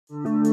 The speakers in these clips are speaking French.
Mesdames,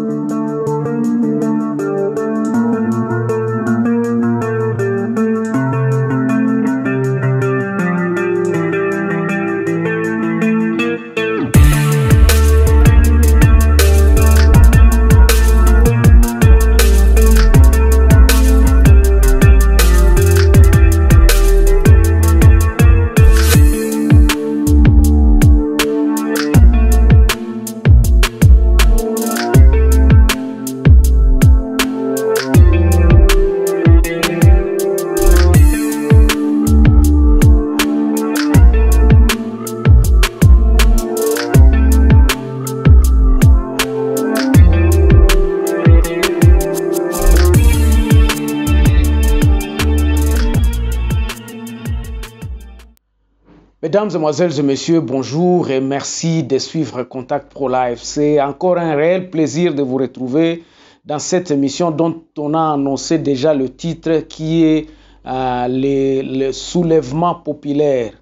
Mesdemoiselles et Messieurs, bonjour et merci de suivre Contact Pro Live. C'est encore un réel plaisir de vous retrouver dans cette émission dont on a annoncé déjà le titre qui est le soulèvement populaire.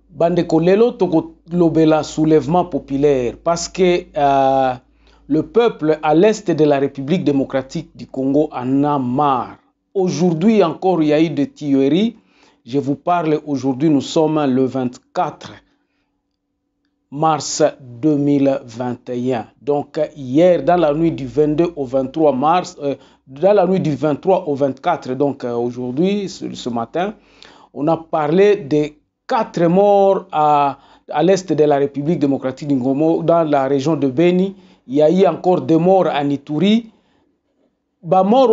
Bandeko lelo toko lobela soulèvement populaire parce que le peuple à l'est de la République démocratique du Congo en a marre. Aujourd'hui encore, il y a eu des tueries. Je vous parle aujourd'hui, nous sommes le 24 mars 2021. Donc hier, dans la nuit du 22 au 23 mars, dans la nuit du 23 au 24, donc aujourd'hui, ce matin, on a parlé de 4 morts à l'est de la République démocratique du Congo, dans la région de Beni. Il y a eu encore 2 morts à Ituri. Ba mort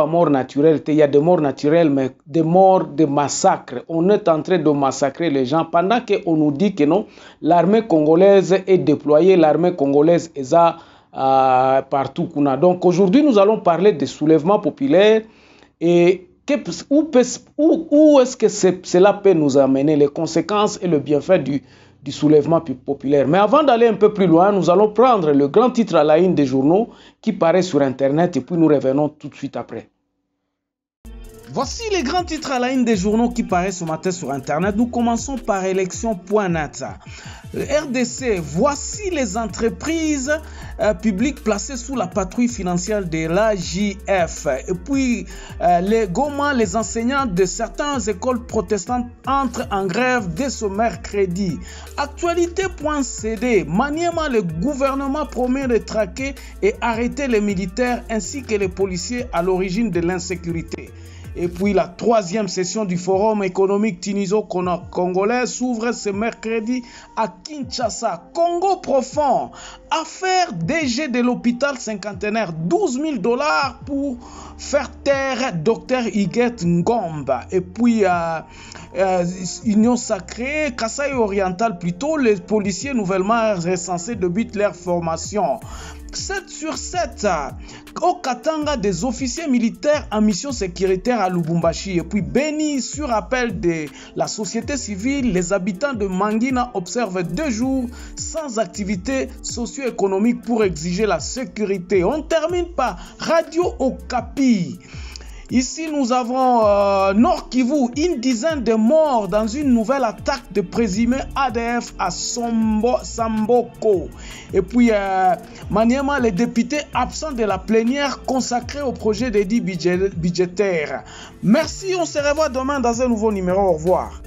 mort naturelle, il y a des morts naturelles, mais des morts de massacre. On est en train de massacrer les gens pendant qu'on nous dit que non, l'armée congolaise est déployée, l'armée congolaise est partout. Donc aujourd'hui, nous allons parler des soulèvements populaires et où est-ce que cela peut nous amener, les conséquences et le bienfait du soulèvement populaire. Mais avant d'aller un peu plus loin, nous allons prendre le grand titre à la une des journaux qui paraît sur Internet et puis nous revenons tout de suite après. Voici les grands titres à la une des journaux qui paraissent ce matin sur Internet. Nous commençons par élection.net. RDC, voici les entreprises publiques placées sous la patrouille financière de l'AJF. Et puis, les Goma, les enseignants de certaines écoles protestantes entrent en grève dès ce mercredi. Actualité.cd, Maniema, le gouvernement promet de traquer et arrêter les militaires ainsi que les policiers à l'origine de l'insécurité. Et puis la 3e session du Forum économique tuniso-congolais s'ouvre ce mercredi à Kinshasa. Congo profond, affaire DG de l'hôpital cinquantenaire, 12 000 $ pour faire taire Dr Huguette Ngomba. Et puis Union sacrée, Kasaï oriental plutôt, les policiers nouvellement recensés débutent leur formation. 7 sur 7 au Katanga, des officiers militaires en mission sécuritaire à Lubumbashi. Et puis Beni, sur appel de la société civile, les habitants de Mangina observent 2 jours sans activité socio-économique pour exiger la sécurité. On termine par Radio Okapi. Ici, nous avons Nord Kivu, une dizaine de morts dans une nouvelle attaque de présumés ADF à Samboko. Et puis, Maniema, les députés absents de la plénière consacrée au projet d'édit budgétaire. Merci, on se revoit demain dans un nouveau numéro. Au revoir.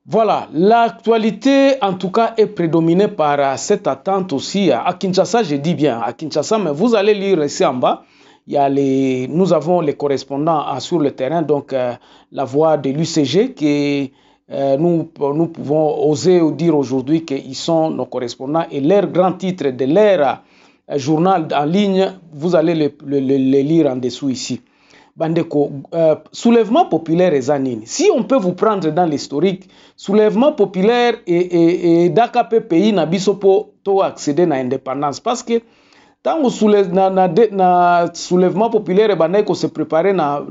Voilà, l'actualité en tout cas est prédominée par cette attente aussi. À Kinshasa, je dis bien à Kinshasa, mais vous allez lire ici en bas. Il y a nous avons les correspondants sur le terrain, donc la voix de l'UCG qui nous pouvons oser dire aujourd'hui qu'ils sont nos correspondants et leur grand titre de leur journal en ligne, vous allez le lire en dessous ici. Bandeko, soulèvement populaire et Zanini. Si on peut vous prendre dans l'historique, soulèvement populaire et d'AKP pays n'a bisopo to accéder à l'indépendance parce que tant que soulèvement populaire et se préparait na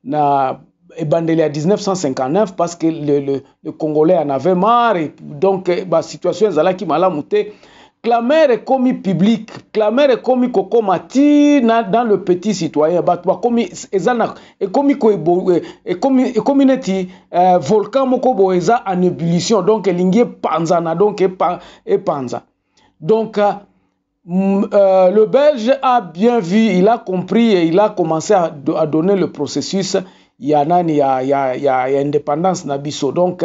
1959 parce que le Congolais en avait marre et donc la situation est qui m'a mouté. Clamer est commis public, clamer est commis kokomati dans le petit citoyen, community volcan mokobo eza en ébullition donc lingue panzana donc et panza. Donc le Belge a bien vu, il a compris et il a commencé à donner le processus. Il y a indépendance Nabiso. Donc,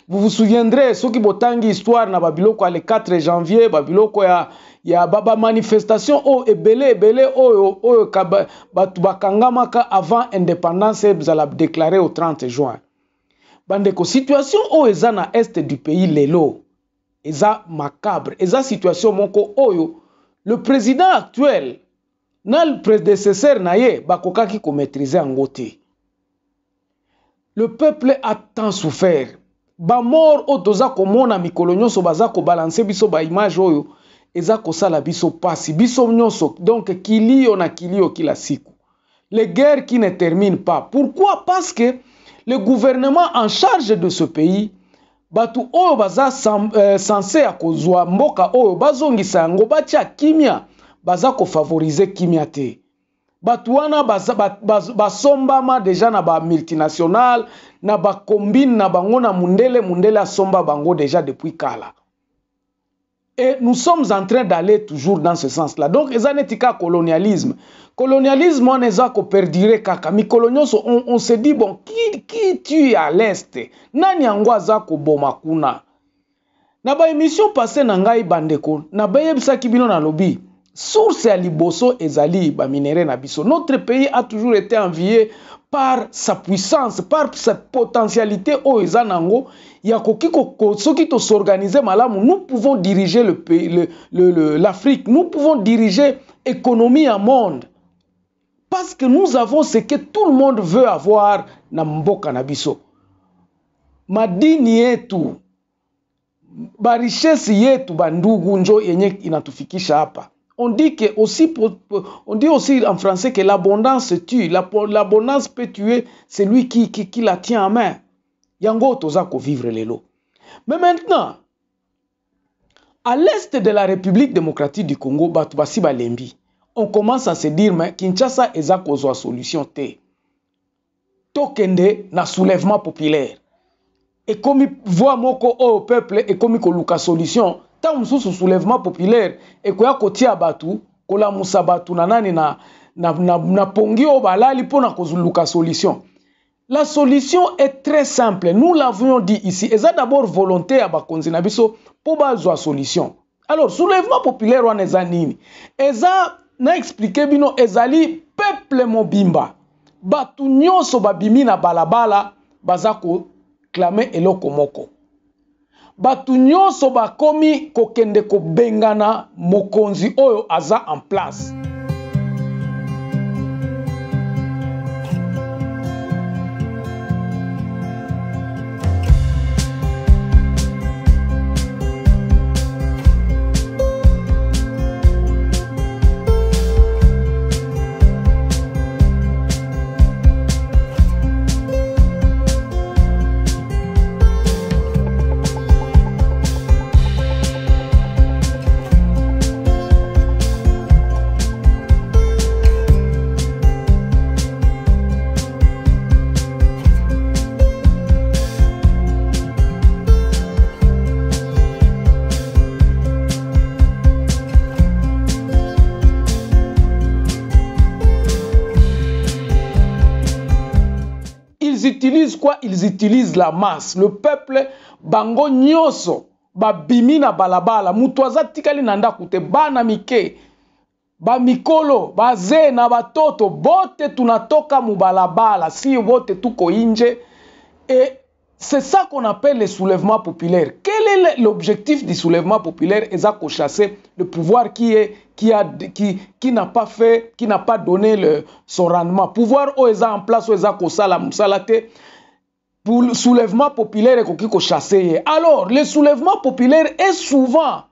vous vous souviendrez, ceux qui botangi histoire na babiloko le 4 janvier, babiloko ya baba manifestation ebele bakangamaka avant indépendance a déclaré au 30 juin. Bandeko situation eza na est du pays lelo eza macabre, eza situation moko oyo le président actuel na le prédécesseur naye bakokaki ko maîtriser angote. Le peuple a tant souffert. Ba mort otoza komona mikolo nyonso baza ko balancer biso ba image oyo eza ko sala biso pasi biso nyonso, donc kilio na kilio kila siku. Les guerres qui ne terminent pas. Pourquoi? Parce que le gouvernement en charge de ce pays batu oyo baza censé akozwa mboka oyo bazongisa yango batia kimia baza ko favoriser kimia te. Batu wana basombama déjà na ba multinational na ba combine na bango na mundele asomba bango déjà depuis kala. Et nous sommes en train d'aller toujours dans ce sens-là. Donc, ezanetika colonialisme. Colonialisme, on est à perdurer kaka. Mi colonios, on se dit, bon, qui tue à l'est? Nani angwaza ko bomakuna? Na ba émission passée na ngai bandeko, na ba yebisa kibino na lobi. Source ya liboso ezali ba minéraux na biso. Notre pays a toujours été envié par sa puissance, par sa potentialité au ezanango. Ceux qui s'organisent malamu, nous pouvons diriger le pays, l'Afrique, nous pouvons diriger l'économie en monde. Parce que nous avons ce que tout le monde veut avoir na mboka na biso. Madini yetu, ba richesse yetu bandugu njo yenye inatufikisha hapa. On dit aussi en français que l'abondance tue. L'abondance peut tuer celui qui la tient en main. Yango toza ko vivre lelo. Mais maintenant, à l'est de la République démocratique du Congo, batu basi balembi, on commence à se dire mais Kinshasa eza kozwa solution te. Tokende na soulèvement populaire. Et comme voit moko au peuple et comme koluka solution, tant mususu soulèvement populaire et koya kotia batu, kola musa batu na nani na pongi o balali pona kozuluka solution. La solution est très simple. Nous l'avions dit ici. Eza d'abord volonté à bakonzi na biso pour bazwa solution. Alors, soulèvement populaire wana eza nini? Eza na expliqué bino ezali peuple mobimba. Batu nyonso babimi na balabala bazako clamer eloko moko. Batu nyonso bakomi kokende ko bengana mokonzi oyo aza en place. Ils utilisent quoi? Ils utilisent la masse. Le peuple, bango nyoso, babimi na balabala, mutuaza tikali nanda kute, bana mike, ba mikolo, baze na batoto, bote tunatoka mubalabala, si bote tuko inje. Et c'est ça qu'on appelle le soulèvement populaire. Quel est l'objectif du soulèvement populaire? Eza ko chasser le pouvoir qui n'a pas fait, qui n'a pas donné son rendement. Pouvoir o eza en place, o eza ko sala musalate. Pour le soulèvement populaire et ko chasser. Alors, le soulèvement populaire est souvent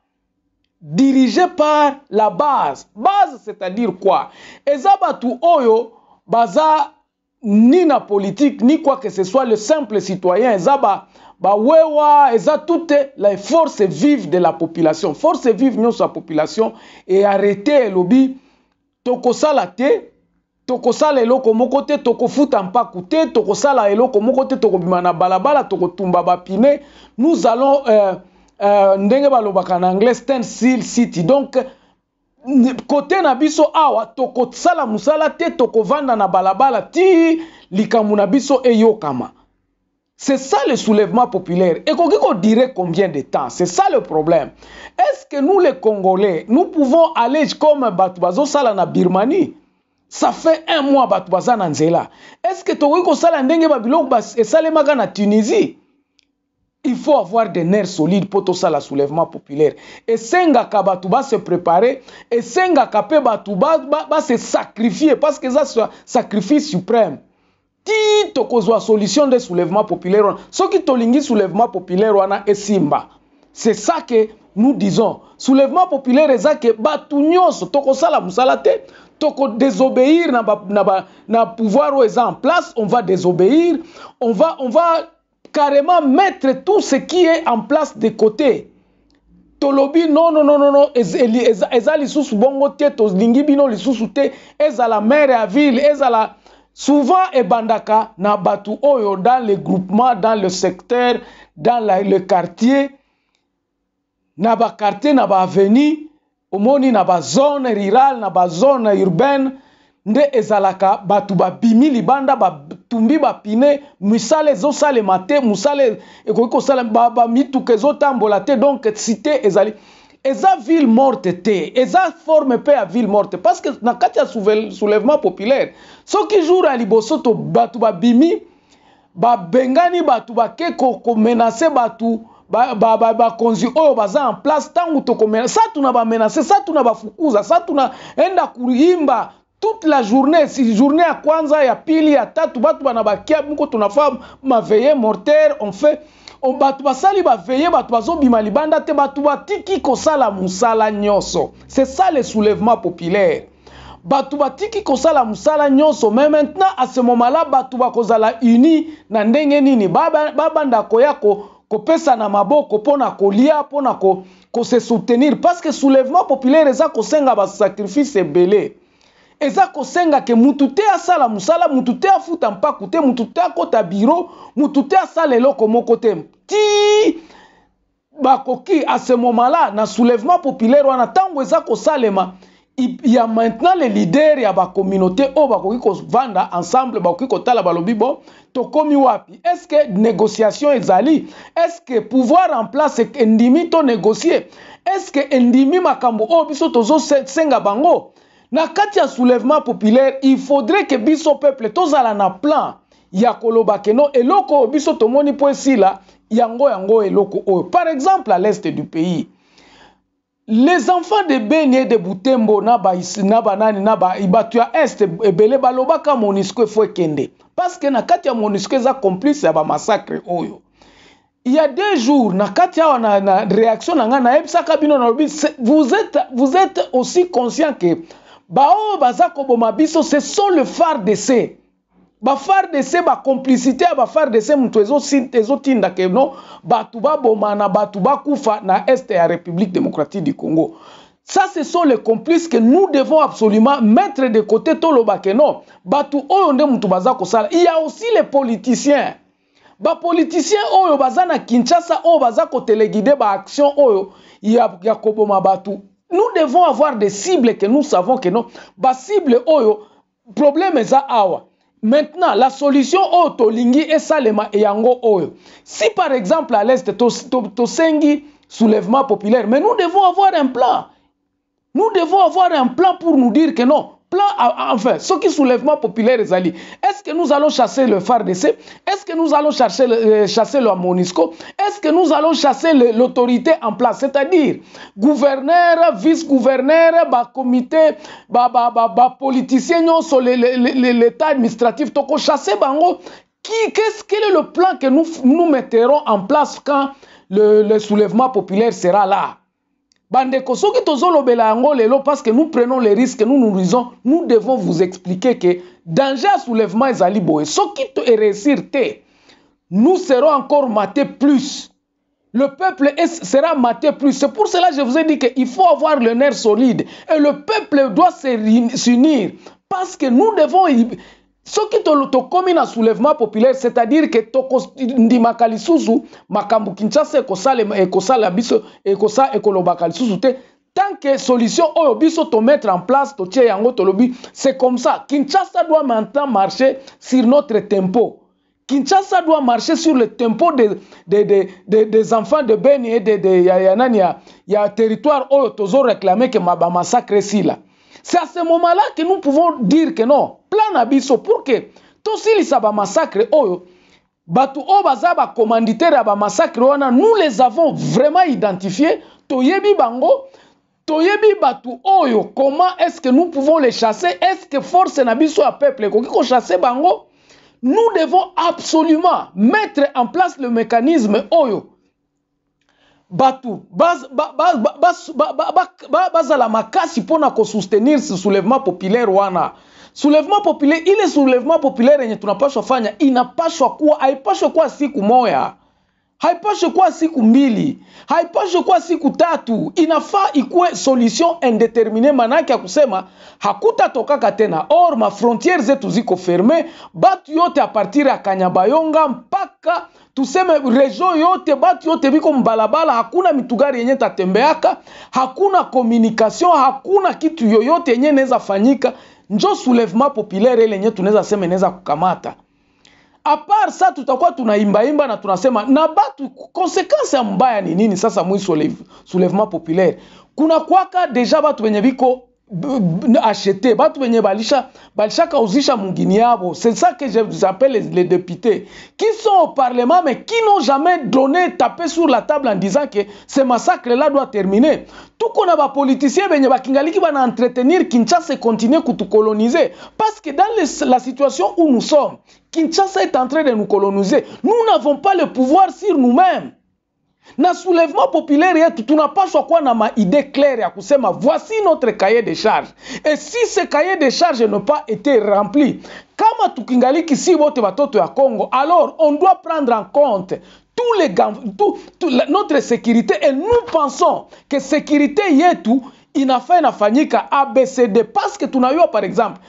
dirigé par la base. Base, c'est-à-dire quoi? Eza batu oyo baza ni na politique, ni quoi que ce soit, le simple citoyen, ezaba, wewa, eza toutes les forces vives de la population. Forces vives de la population et arrêter le lobby, toko sala te, toko sala eloko moko te, toko futa mpaku te, toko sala eloko moko te, toko bimana balabala, toko tumba bapine. Nous allons, ndenge balobaka en anglais, stand still city. Donc, côté na biso awa toko sala musala te toko vanda na balabala ti likamu na biso eyokama. C'est ça le soulèvement populaire. Et qu'on dirait combien de temps? C'est ça le problème. Est-ce que nous les Congolais, nous pouvons aller comme Batoubazo Sala na Birmanie? Ça fait 1 mois Batoubaza na Nzela. Est-ce que Togo Sala Ndenge Babilok et Salemaga na Tunisie? Il faut avoir des nerfs solides pour tout ça, le soulèvement populaire. Et Senga Kabatouba se préparer, et Senga Kapé Batouba se sacrifier, parce que ça c'est un sacrifice suprême. Ti tokozwa solution de soulèvement populaire. Ce qui tolingi soulèvement populaire wana et Simba. C'est ça que nous disons. Soulèvement populaire est ça que batunyos toko sala musalate, toko désobéir na pouvoir où est en place, on va désobéir, on va carrément mettre tout ce qui est en place de côté. Tolobi non, eza lisusu bongo te, to lingi bino lisusu te, eza la maire à ville, eza la souvent ebandaka na batu oyo dans les groupements, dans le secteur, dans le quartier, na ba quartier, na ba avenue, omoni na ba zone rurale, na ba zone urbaine, nde ezalaka batu ba bimi libanda ba tumbi ba pine, musale zo sale mate, musale ekoko sale ba mituke zo tambola te, donc cité ezali eza ville morte te, eza forme pe à ville morte, parce que na kati ya soulèvement populaire, so ki jour à liboso to batu ba bimi, ba bengani batu ba ke ko menacer batu, ba konzi oyo baza en place, tangu to ko menacer, sa tuna ba menacer, sa tuna ba fukuza, sa tuna enda kuimba, toute la journée, si journée à kwanza, ya pili, ya tatu, batu ba na ba kia, muko tunafaa ma veillée mortaire, on fait on batu basali ba veillé batu bazo bima libanda te batu batiki kosala musala nyoso. C'est ça le soulèvement populaire. Batu batiki kosala musala nyoso, mais maintenant à ce moment-là batu bakozala uni na ndenge nini baba ndako yako kopesa na maboko pona kolia pona ko se soutenir, parce que soulèvement populaire eza kosenga ba sacrifice ebele. Eza kosenga ke mutute asala musala, mutute afuta mpaku te, mutute akota biro, mutute asala eloko moko te. Ti bakoki à ce moment-là na soulèvement populaire wana tango eza kosalema, il y a maintenant les leaders ya ba communauté o bakoki ko vanda ensemble, bakoki ko tala balobi bon tokomi wapi. Est-ce que négociation ezali? Est-ce que pouvoir en place endimi to négocier? Est-ce que endimi makambo o biso tozo senga bango? Na kati ya soulèvement populaire, il faudrait que biso peuple tozala na plan ya koloba keno eloko biso tomoni po esila yango eloko oyo. Par exemple à l'est du pays, les enfants de Beni et de Butembo na ba nani na ba ibatu ya est ebele balobaka MONUSCO faut kende, parce que na kati ya MONUSCO za complice ya ba massacre oyo. Il y a 2 jours, na kati ya na réaction na nga na ebsaka bino na lobi, vous êtes aussi conscient que bao bazako bomabiso, ce sont le phare d'essai. Ba phare d'essai, ba complicité ba phare d'essai mutu ezo tinda ke no batuba bomana batuba kufa na est ya République démocratique du Congo. Ça, ce sont les complices que nous devons absolument mettre de côté toloba ke no batu oyo nde mutu bazako sala. Il y a aussi les politiciens. Ba politiciens oyo bazana Kinshasa oyo bazako téléguider ba action oyo ya koboma batu. Nous devons avoir des cibles que nous savons que non. Ba cible oyo, problème est awa. Maintenant, la solution oyo tolingi et salema et yango oyo. Si par exemple à l'est to sengi soulèvement populaire, mais nous devons avoir un plan. Nous devons avoir un plan pour nous dire que non. Plan, enfin, ce qui soulèvement populaire est allé. Est-ce que nous allons chasser le phare d'essai? Est-ce que nous allons chasser le MONUSCO? Est-ce que nous allons chasser l'autorité en place? C'est-à-dire, gouverneur, vice-gouverneur, comité, politicien, l'état administratif, toko chasser bango. Quel est le plan que nous mettrons en place quand le soulèvement populaire sera là? Bandeko, soki tozolobela yango lelo, parce que nous prenons les risques, nous nous disons, nous devons vous expliquer que danger à soulèvement ezali boye. Soki to réussir te, nous serons encore matés plus. Le peuple sera maté plus. C'est pour cela que je vous ai dit qu'il faut avoir le nerf solide. Et le peuple doit s'unir. Parce que nous devons... Ce qui to komi na soulèvement populaire, c'est-à-dire que toko ndimaka lisusu makambu Kinshasa ekosala biso ekoloba lisusu te tant que solution oyo biso to mettre en place to tie yango to lobi, c'est comme ça. Kinshasa doit maintenant marcher sur notre tempo. Kinshasa doit marcher sur le tempo des enfants de Beni et ya territoire oyo tozo réclamer que ma massacre si là. C'est à ce moment-là que nous pouvons dire que non, plan abiso pour que to silisa ba massacre oyo batu o baza ba commanditaire ya ba massacre wana, nous les avons vraiment identifiés, toyebi bango. Toyebi batu oyo, comment est-ce que nous pouvons les chasser? Est-ce que force nabiso a peuple ko chasser bango? Nous devons absolument mettre en place le mécanisme oyo. Batu la makasi pona ko soutenir ce soulèvement populaire wana. Soulèvement populaire, ile soulèvement populaire yenye tunapaswa fanya inapaswa kuwa, haipaswa kuwa siku moya. Haipashe kwa siku mbili, haipashe kwa siku tatu, inafaa ikuwe solution indéterminée, manake ya kusema hakuta tokaka tena. Or ma frontières zetu ziko ferme, batu yote a partir ya Kanyabayonga mpaka tuseme region yote, batu yote biko mbalabala, hakuna mitugari yenye tatembeaka, hakuna communication, hakuna kitu yoyote yenye neza fanyika. Njo soulèvement populaire ile yenye tunaweza sema inaweza kukamata. A part ça, tutakuwa tunaimba na tunasema na batu konsekansi ya mbaya ni nini sasa mwi soulèvement populaire. Kuna kwaka deja batu wenye biko acheté, batu wenye balisha kauzisha mungini yabo. C'est ça que j'appelle les députés qui sont au parlement mais qui n'ont jamais donné, tapé sur la table en disant que ce massacre-là doit terminer. Tout qu'on a ba politiciens benye bakingaliki bana entretenir Kinshasa continuer kutu coloniser parce que dans la situation où nous sommes, Kinshasa est en train de nous coloniser. Nous n'avons pas le pouvoir sur nous-mêmes. Na soulèvement populaire yetu tunapaswa kuwa na maide claire ya kusema voici notre cahier de charge. Et si ce cahier de charge n'a pas été rempli, kama tukingaliki si wote batoto ya Congo, alors on doit prendre en compte notre sécurité et nous pensons que sécurité yetu inafanyika ABCD parce que tunayua par exemple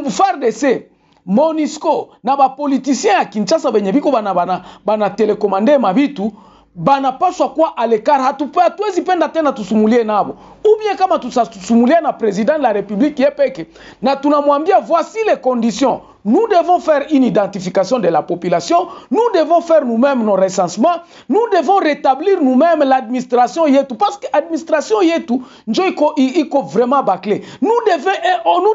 FARDC, MONUSCO na ba politiciens ya Kinshasa benye biko bana telekomande mabitu bana paswa kwa alekar hatuwezi penda tena tusumulie nabo. Ou bien kama tusumulie na président de la République yepeke na tunamwambia voici les conditions. Nous devons faire une identification de la population, nous devons faire nous-mêmes nos recensements, nous devons rétablir nous-mêmes l'administration yetu parce que l'administration yetu njo iko vraiment bâclé. Nous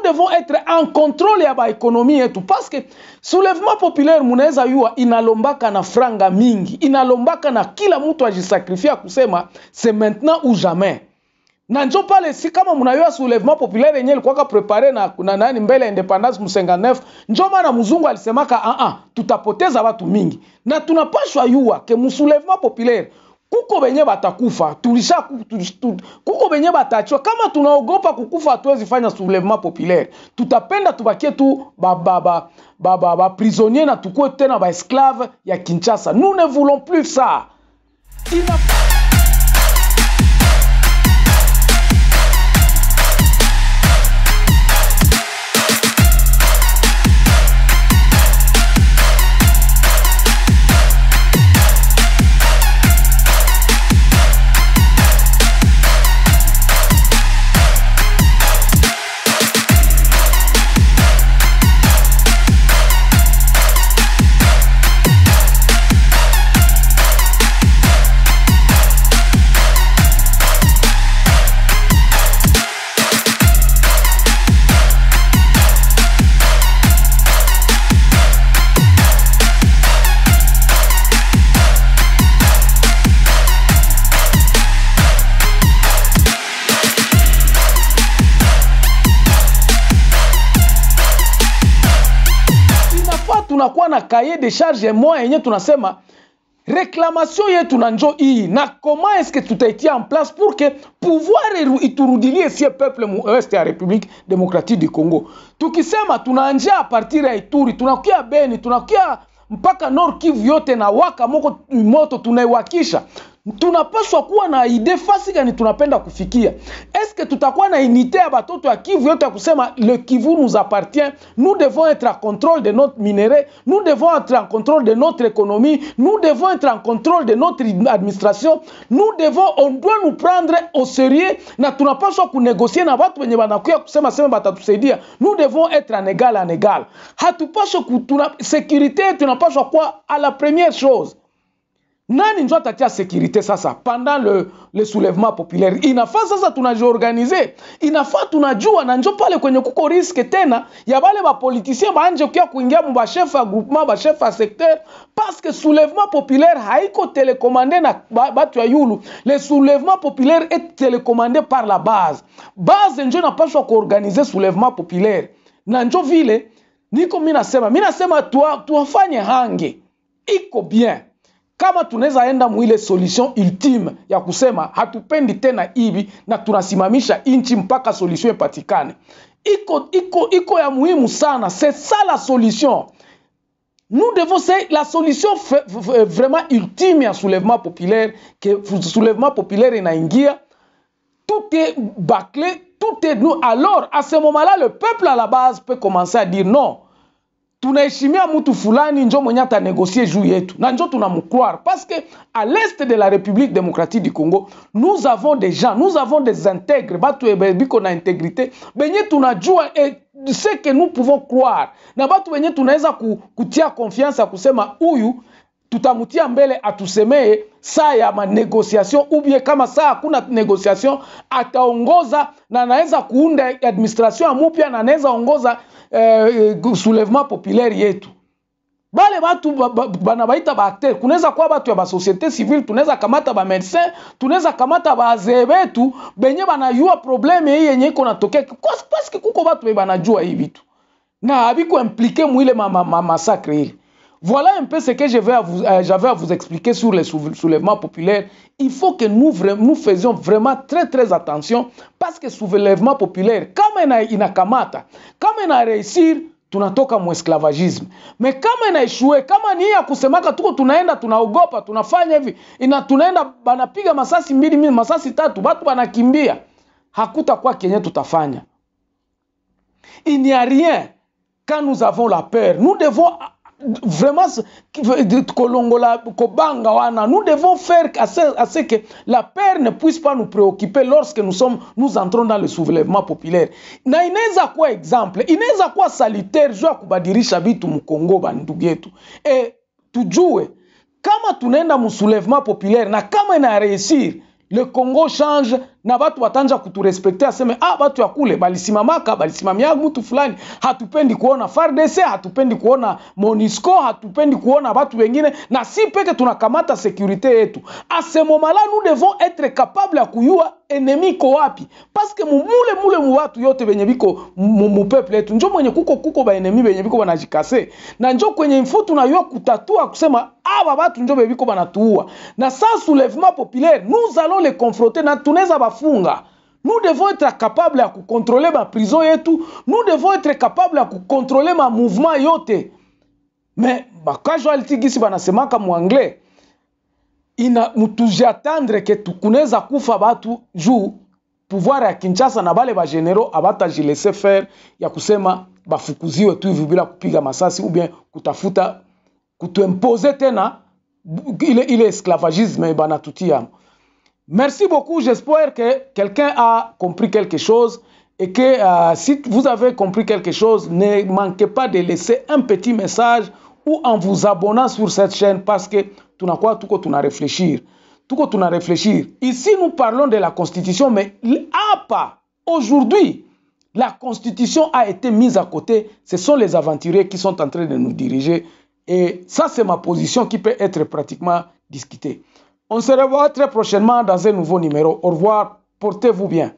devons être en contrôle ya ba économie yetu parce que soulèvement populaire munaweza yua inalombaka na franga mingi, inalombaka na kila mtu ajisakrifia kusema c'est maintenant ou jamais. Na njo pale si kama mnayua soulèvement populaire yenye ilikuwa préparé na nani mbele independence mu 59, njo maana mzungu alisemaka tutapoteza watu mingi. Na tunapashwa yua ke mu soulèvement populaire kuko benye batakufa, kuko benye batachwa. Kama tunaogopa kukufa hatuwezi fanya soulèvement populaire. Tutapenda tubakie tu prisonnier na tukue tena ba esclave ya Kinshasa. Nous ne voulons plus ça. Tunakuwa na cahier de charge moya yenye tunasema réclamation yetu na njo hii na comment est-ce que tutaitia en place pour que pouvoir iturudilie si peuple mweste ya République démocratique du Congo. Tukisema tunaanjia a partir ya Ituri, tunakuya Beni, tunakuya mpaka Nord Kivu yote na waka moto tunaiwakisha. tunapaswa kuwa na idée fasi gani tunapenda kufikia. Est-ce que tutakuwa na unité ya batoto ya Kivu yote ya kusema le Kivu nous appartient, nous devons être en contrôle de notre minerai, nous devons être en contrôle de notre économie, nous devons être en contrôle de notre administration, on doit nous prendre au sérieux na tunapaswa kunégocier na watu wenye banakuya kusema sema batatusaidia. Nous devons être en égal. Hatupaswa sécurité tunapaswa kuwa à la première chose. Nani njo atatia sécurité sasa pendant le soulèvement populaire? Inafaa sasa tunajiorganize, inafaa tunajua na njo pale kwenye kuko riske tena ya bale ba politiciens baanje kia kuingia mu ba chef ya groupement, ba chef ya secteur, parce que soulèvement populaire haiko télécommandé na batu ya yulu. Le soulèvement populaire est télécommandé par la base. Base njo napaswa kuorganize soulèvement populaire. Na njo vile niko mina sema tuwafanye hange. Iko bien. Kama tunaweza enda mwile solution ultime ya kusema hatupendi tena hivi na tunasimamisha inchi mpaka solution ipatikane. Iko ya muhimu sana. C'est ça la solution. Nous devons, c'est la solution vraiment ultime ya soulèvement populaire, que soulèvement populaire inaingia, tout est bâclé, tout est nous. Alors, à ce moment-là, le peuple à la base peut commencer à dire non. Tunaheshimia mtu fulani njo mwenye ata négocier juu yetu na njo tunamcroire parce que à l'est de la République démocratique du Congo nous avons des gens, nous avons des intègres, batu biko na intégrité benye tunajua ce que nous pouvons croire na batu benye tunaweza kutia confiance ya kusema huyu tutamutia mbele atusemee saa ya négociation ou bien kama saa hakuna négociation ataongoza na anaweza kuunda administration mpya na anaweza ongoza soulèvement populaire yetu. Bale batu banabaita ba acteur, kunaweza kuwa batu ya ba société civile, tunaweza kamata ba médecin, tunaweza kamata ba azebetu benye banayua problème hii yenye iko natokea parce que kuko batu banajua hii vitu na abiko impliqué mwile massacre ile. Voilà un peu ce que j'avais à vous expliquer sur les soulèvements populaires. Il faut que nous faisions vraiment très attention parce que soulèvement populaire, kama inakamata, kama ina réussir, tunatoka mu esclavagisme. Mais kama ina échoué, kama ni ya kusemaka tuko tunaenda tunaogopa, tunafanya hivi, tunaenda banapiga masasi 2,000, masasi 3, batu banakimbia, hakutakuwa kenye tutafanya. Il n'y a rien quand nous avons la peur. Nous devons vraiment nous devons faire à ce que la peur ne puisse pas nous préoccuper lorsque nous entrons dans le soulèvement populaire. Na inaweza kuwa exemple, inaweza kuwa salutaire juu ya kubadilisha vitu mu Kongo bandugu yetu. Tujue kama tunaenda mu soulèvement populaire na kama ina réussir, le Congo change na batu watanja kuturespecte aseme batu ya kule balisimamaka balisimamia mtu fulani, hatupendi kuona FARDC, hatupendi kuona MONUSCO, hatupendi kuona batu wengine na si peke tunakamata sécurité yetu. À ce moment-là nous devons être capables ya kuyua ennemi ko wapi parce que mule mu watu yote benye biko mu peuple yetu njo mwenye kuko ba ennemi benye biko banajikase na njo kwenye mfu tunayua kutatua kusema batu njo bebiko banatuua na sans soulèvement populaire nous allons les confronter na tunaweza bafunga. Nous devons être capables à contrôler ma prison yetu, nous devons être capables à contrôler ma mouvement yote. Mais casualty gisi banasemaka mu anglais ina mutuje attendre que tukuneza kufa batu juu pouvoir ya Kinshasa na bale ba généraux abata laisser faire ya kusema bafukuziwe tu hivi bila kupiga masasi ou bien kutafuta kutuimposer tena ile esclavagisme banatutia. Merci beaucoup, j'espère que quelqu'un a compris quelque chose et que si vous avez compris quelque chose, ne manquez pas de laisser un petit message ou en vous abonnant sur cette chaîne parce que tout na réfléchir. Ici, nous parlons de la Constitution, mais aujourd'hui, la Constitution a été mise à côté. Ce sont les aventuriers qui sont en train de nous diriger. Et ça, c'est ma position qui peut être pratiquement discutée. On se revoit très prochainement dans un nouveau numéro. Au revoir, portez-vous bien.